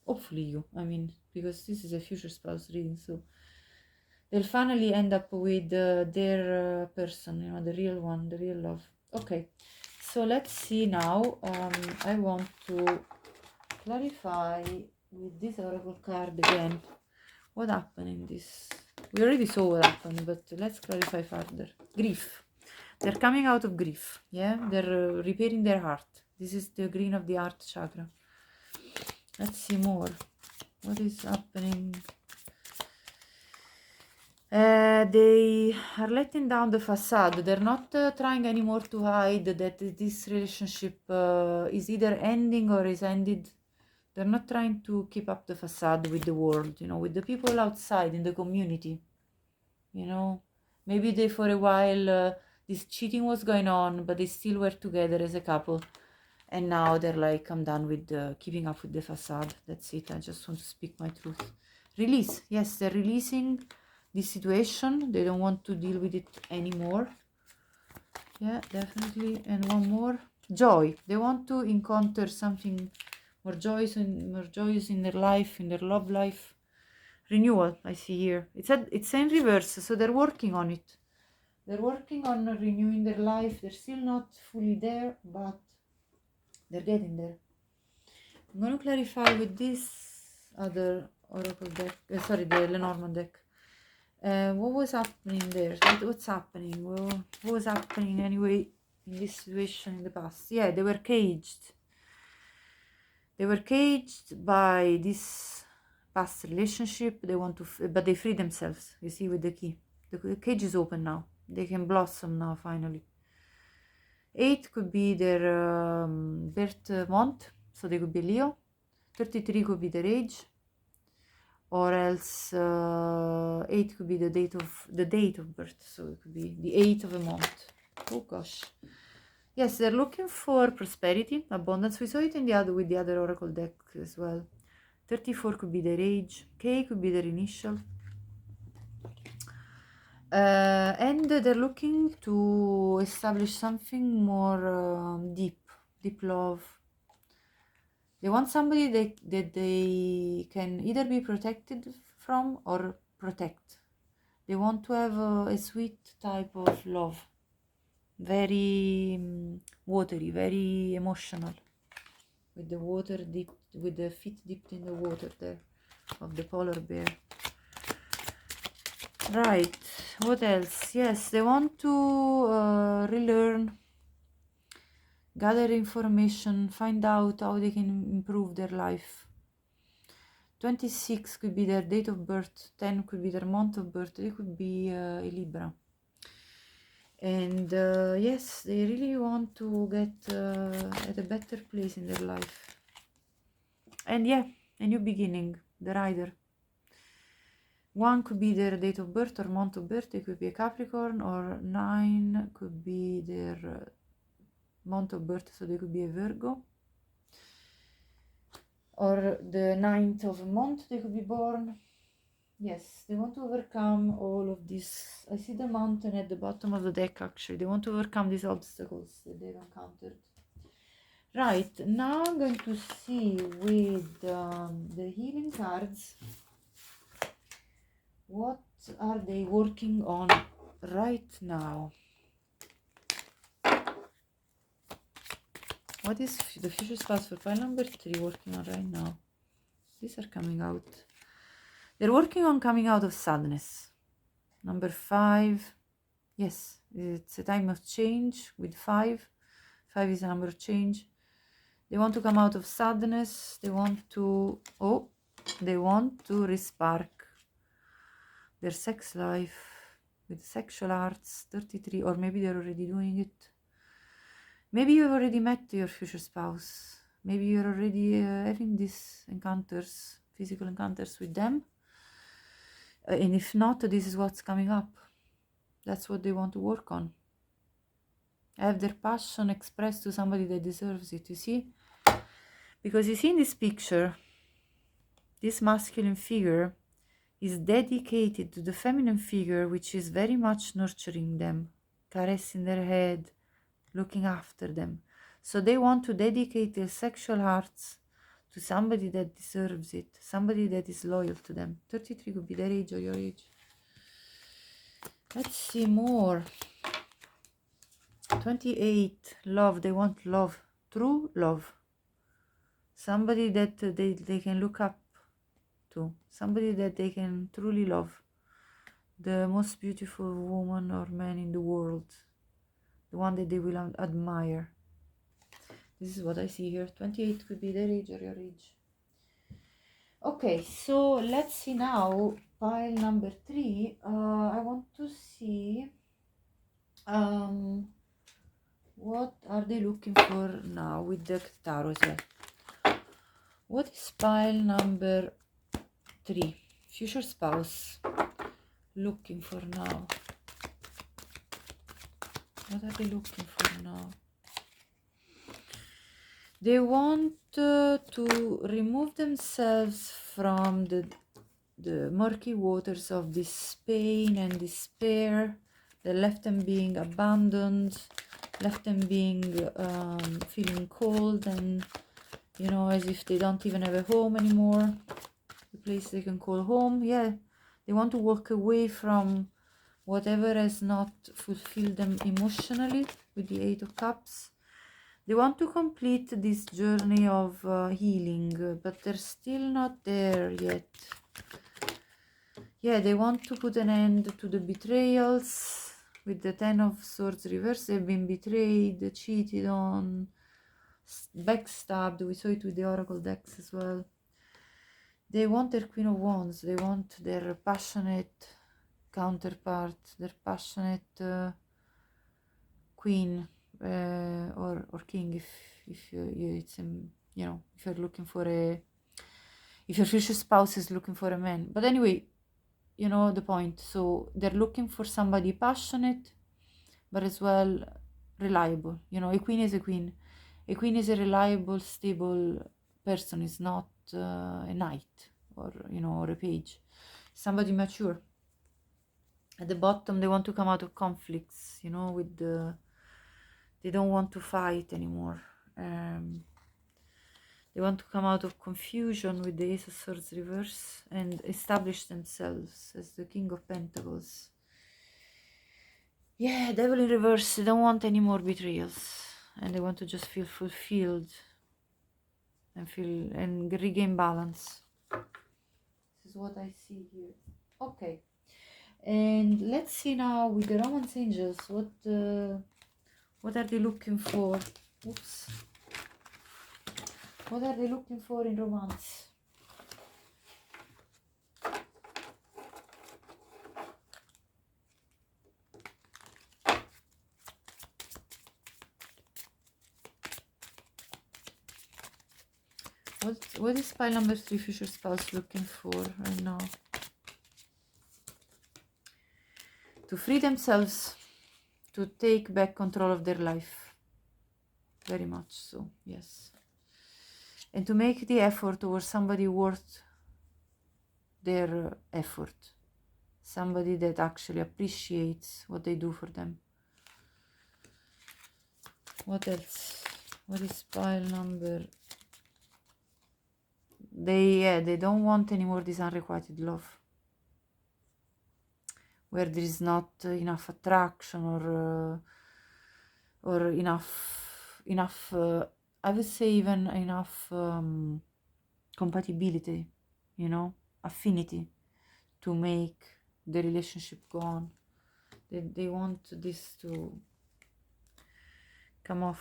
Hopefully you, I mean, because this is a future spouse reading, so they'll finally end up with their person, the real one, the real love. Okay, so let's see now. I want to clarify with this oracle card again what happened in this. We already saw what happened, but let's clarify further. Grief. They're coming out of grief. Yeah, they're repairing their heart. This is the green of the heart chakra. Let's see more. What is happening? They are letting down the facade. They're not trying anymore to hide that this relationship is either ending or is ended. They're not trying to keep up the facade with the world, with the people outside in the community. Maybe they for a while this cheating was going on, but they still were together as a couple. And now they're like, I'm done with keeping up with the facade. That's it. I just want to speak my truth. Release. Yes, they're releasing this situation. They don't want to deal with it anymore. Yeah, definitely. And one more. Joy. They want to encounter something more joyous in their life, in their love life. Renewal, I see here. It's in reverse, so they're working on it. They're working on renewing their life. They're still not fully there, but they're getting there. I'm going to clarify with this other oracle deck, the Lenormand deck. What was happening there? What's happening? What was happening anyway in this situation in the past? Yeah, they were caged. They were caged by this past relationship. They want to, but they free themselves. You see, with the key, the cage is open now. They can blossom now finally. 8 could be their birth month, so they could be Leo. 33 could be their age, or else 8 could be the date of birth, so it could be the 8th of a month. Oh gosh. Yes, they're looking for prosperity, abundance. We saw it in with the other oracle deck as well. 34 could be their age. K could be their initial. And they're looking to establish something more deep love. They want somebody that they can either be protected from or protect. They want to have a sweet type of love. Very watery, very emotional, with the water dipped, with the feet dipped in the water there. of the polar bear. Right, what else? Yes, they want to relearn, gather information, find out how they can improve their life. 26 could be their date of birth, 10 could be their month of birth, they could be a Libra. And yes, they really want to get at a better place in their life. And yeah, a new beginning, the Rider. 1 could be their date of birth or month of birth, it could be a Capricorn, or 9 could be their month of birth, so they could be a Virgo. Or the 9th of a month they could be born. Yes, they want to overcome all of this. I see the mountain at the bottom of the deck actually. They want to overcome these obstacles that they've encountered. Right, now I'm going to see with the healing cards, what are they working on right now? What is the future spouse for pile number 3 working on right now? These are coming out. They're working on coming out of sadness. Number 5. Yes, it's a time of change with 5. 5 is a number of change. They want to come out of sadness. They want to, respark their sex life with sexual arts. 33, or maybe they're already doing it. Maybe you've already met your future spouse. Maybe you're already having these encounters, physical encounters with them. And if not, this is what's coming up. That's what they want to work on. Have their passion expressed to somebody that deserves it, you see? Because you see in this picture, this masculine figure is dedicated to the feminine figure, which is very much nurturing them, caressing their head, looking after them. So they want to dedicate their sexual hearts to somebody that deserves it, somebody that is loyal to them. 33 could be their age or your age. Let's see more. 28, love. They want love, true love. Somebody that they can look up to, somebody that they can truly love. The most beautiful woman or man in the world, the one that they will admire. This is what I see here. 28 could be their age or your age. Okay, so let's see now pile number 3. I want to see what are they looking for now with the tarot as well. What is pile number 3? Future spouse looking for now. What are they looking for now? They want to remove themselves from the murky waters of this pain and despair that left them being abandoned, left them being feeling cold and, you know, as if they don't even have a home anymore, a place they can call home. Yeah, they want to walk away from whatever has not fulfilled them emotionally with the 8 of Cups. They want to complete this journey of healing, but they're still not there yet. Yeah, they want to put an end to the betrayals with the 10 of Swords reverse. They've been betrayed, cheated on, backstabbed. We saw it with the Oracle decks as well. They want their Queen of Wands. They want their passionate counterpart, their passionate queen or king, if it's you know, if you're looking for if your future spouse is looking for a man. But anyway, you know the point. So they're looking for somebody passionate, but as well reliable. You know, a queen is a queen. A queen is a reliable, stable person. It's not a knight or, you know, or a page. Somebody mature. At the bottom, they want to come out of conflicts, you know, with they don't want to fight anymore. They want to come out of confusion with the Ace of Swords reverse and establish themselves as the King of Pentacles. Yeah, Devil in reverse. They don't want any more betrayals, and they want to just feel fulfilled and regain balance. is what I see here. Okay, and let's see now with the romance angels, what are they looking for? Oops. What are they looking for in romance? What is pile number 3 future spouse looking for right now? To free themselves, to take back control of their life. Very much so, yes. And to make the effort towards somebody worth their effort. Somebody that actually appreciates what they do for them. What else? What is pile number? They don't want anymore this unrequited love, where there is not enough attraction or enough I would say even enough compatibility, you know, affinity to make the relationship go on. They want this to come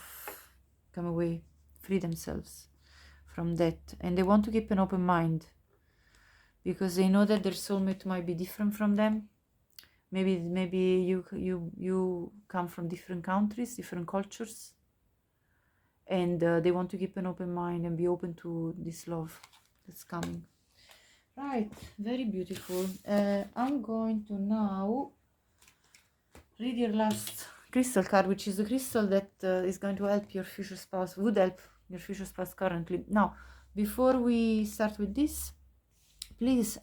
away, free themselves from that, and they want to keep an open mind because they know that their soulmate might be different from them. Maybe you come from different countries, different cultures, and they want to keep an open mind and be open to this love that's coming. Right, very beautiful. I'm going to now read your last crystal card, which is the crystal that is going to help your future spouse, would help your future spouse currently. Now, before we start with this, please,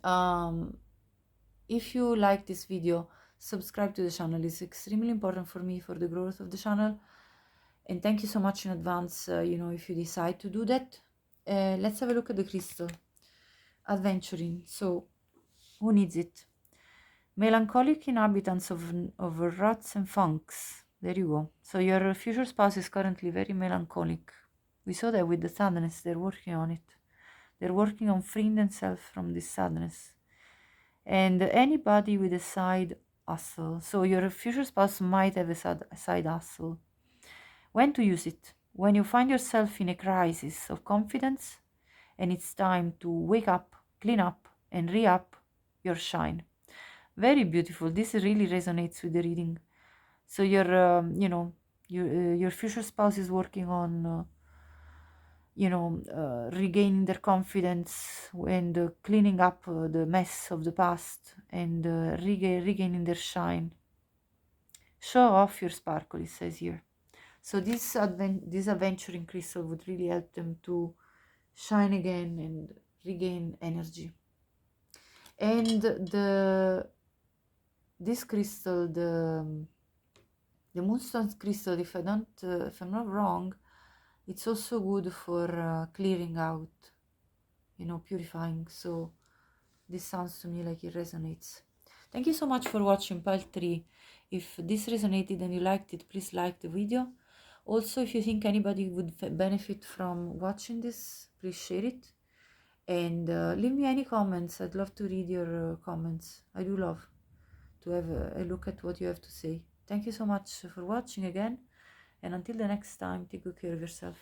if you like this video, subscribe to the channel. It's extremely important for me for the growth of the channel. And thank you so much in advance, if you decide to do that. Let's have a look at the crystal. Adventuring. So, who needs it? Melancholic inhabitants of ruts and funks. There you go. So your future spouse is currently very melancholic. We saw that with the sadness. They're working on it. They're working on freeing themselves from this sadness. And anybody with a side hustle. So your future spouse might have a side hustle. When to use it? When you find yourself in a crisis of confidence and it's time to wake up, clean up, and re-up your shine. Very beautiful. This really resonates with the reading. So your your future spouse is working on regaining their confidence and cleaning up the mess of the past and regaining their shine. Show off your sparkle, it says here. So this adventuring crystal would really help them to shine again and regain energy. And this crystal, the moonstone crystal, if I'm not wrong, it's also good for clearing out, purifying. So this sounds to me like it resonates. Thank you so much for watching pile 3. If this resonated and you liked it, please like the video. Also, if you think anybody would benefit from watching this, please share it. And leave me any comments. I'd love to read your comments. I do love to have a look at what you have to say. Thank you so much for watching again. And until the next time, take good care of yourself.